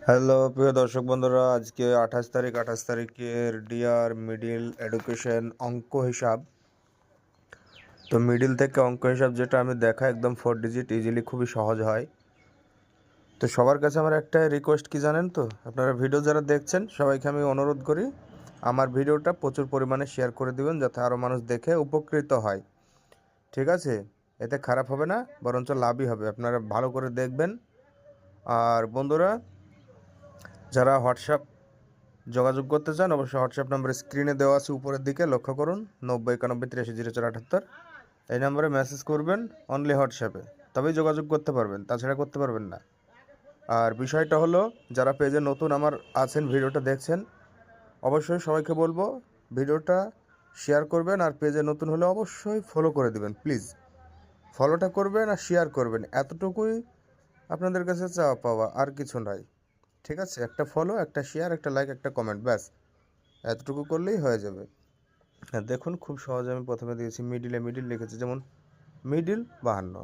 Hello প্রিয় দর্শক বন্ধুরা, আজকে 28 তারিখের ডিয়ার মিডিল এডুকেশন অঙ্ক হিসাব। তো মিডিল থেকে অঙ্ক হিসাব যেটা আমি দেখা একদম 4 ডিজিট ইজিলি, খুবই সহজ হয়। তো সবার কাছে আমার একটা রিকোয়েস্ট কি জানেন তো, আপনারা ভিডিও যারা দেখছেন সবাইকে আমি অনুরোধ করি আমার ভিডিওটা প্রচুর পরিমাণে শেয়ার করে দিবেন, যাতে আরও মানুষ দেখে উপকৃত হয়। ঠিক আছে? এতে খারাপ হবে না, বরঞ্চ লাভই হবে। আপনারা ভালো করে দেখবেন। আর বন্ধুরা, যারা হোয়াটসঅ্যাপ যোগাযোগ করতে চান অবশ্যই হোয়াটসঅ্যাপ নাম্বার স্ক্রিনে দেওয়া আছে, উপরের দিকে লক্ষ্য করুন, 90 91 83 04 78। এই নাম্বারে মেসেজ করবেন অনলি হোয়াটসঅ্যাপে, তবেই যোগাযোগ করতে পারবেন, তাছাড়া করতে পারবেন না। আর বিষয়টা হলো, যারা পেজে নতুন আমার আছেন ভিডিওটা দেখছেন, অবশ্যই সবাইকে বলবো ভিডিওটা শেয়ার করবেন, আর পেজে নতুন হলে অবশ্যই ফলো করে দিবেন প্লিজ। ফলোটা করবেন আর শেয়ার করবেন, এতটুকুই আপনাদের কাছে চাওয়া পাওয়া, আর কিছু নাই। ঠিক আছে? একটা ফলো, একটা শেয়ার, একটা লাইক, একটা কমেন্ট, ব্যাস এতটুকু করলেই হয়ে যাবে। হ্যাঁ, দেখুন খুব সহজে আমি প্রথমে দিয়েছি মিডিল লিখেছি, যেমন মিডিল 52,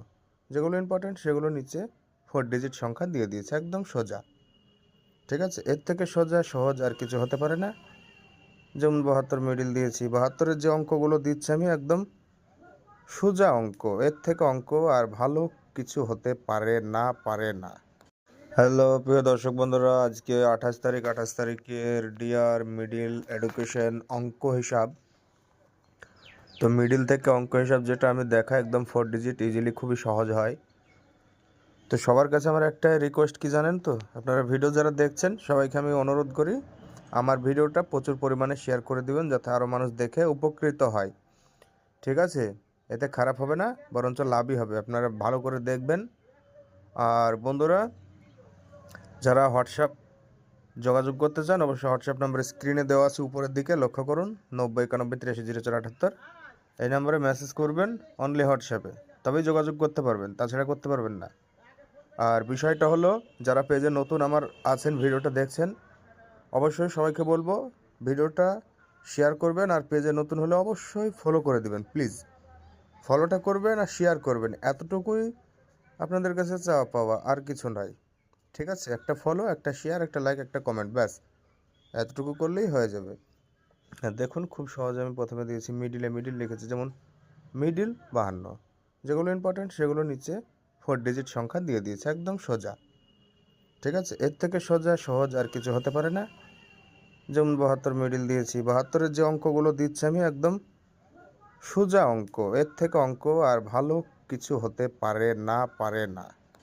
যেগুলো ইম্পর্টেন্ট সেগুলো নিচে 4 ডিজিট সংখ্যা দিয়ে দিয়েছে, একদম সোজা। ঠিক আছে? এর থেকে সোজা সহজ আর কিছু হতে পারে না। যেমন 72 মিডিল দিয়েছি, 72-এর যে অঙ্কগুলো দিচ্ছি আমি একদম সোজা অঙ্ক, এর থেকে অঙ্ক আর ভালো কিছু হতে পারে না। হ্যালো প্রিয় দর্শক বন্ধুরা, আজকে 28 তারিখের ডিয়ার মিডিল এডুকেশন অঙ্ক হিসাব। তো মিডিল থেকে অঙ্ক হিসাব যেটা আমি দেখা একদম 4 ডিজিট ইজিলি, খুবই সহজ হয়। তো সবার কাছে আমার একটা রিকোয়েস্ট কি জানেন তো, আপনারা ভিডিও যারা দেখছেন সবাইকে আমি অনুরোধ করি আমার ভিডিওটা প্রচুর পরিমাণে শেয়ার করে দিবেন, যাতে আরও মানুষ দেখে উপকৃত হয়। ঠিক আছে? এতে খারাপ হবে না, বরঞ্চ লাভই হবে। আপনারা ভালো করে দেখবেন। আর বন্ধুরা, যারা হোয়াটসঅ্যাপ যোগাযোগ করতে চান অবশ্যই হোয়াটসঅ্যাপ নাম্বার স্ক্রিনে দেওয়া আছে, উপরের দিকে লক্ষ্য করুন, 90 91 83 04 78। এই নাম্বারে মেসেজ করবেন অনলি হোয়াটসঅ্যাপে, তবেই যোগাযোগ করতে পারবেন, তাছাড়া করতে পারবেন না। আর বিষয়টা হলো, যারা পেজে নতুন আমার আছেন ভিডিওটা দেখছেন, অবশ্যই সবাইকে বলবো ভিডিওটা শেয়ার করবেন, আর পেজে নতুন হলে অবশ্যই ফলো করে দিবেন প্লিজ। ফলোটা করবেন আর শেয়ার করবেন, এতটুকুই আপনাদের কাছে চাওয়া পাওয়া, আর কিছু নয়। ঠিক আছে? একটা ফলো, একটা শেয়ার, একটা লাইক, একটা কমেন্ট, ব্যাস এতটুকু করলেই হয়ে যাবে। হ্যাঁ, দেখুন খুব সহজে আমি প্রথমে দিয়েছি মিডিল লিখেছি, যেমন মিডিল 52, যেগুলো ইম্পর্টেন্ট সেগুলো নিচে 4 ডিজিট সংখ্যা দিয়ে দিয়েছে, একদম সোজা। ঠিক আছে? এর থেকে সোজা সহজ আর কিছু হতে পারে না। যেমন 72 মিডিল দিয়েছি, 72-এর যে অঙ্কগুলো দিচ্ছি আমি একদম সোজা অঙ্ক, এর থেকে অঙ্ক আর ভালো কিছু হতে পারে না।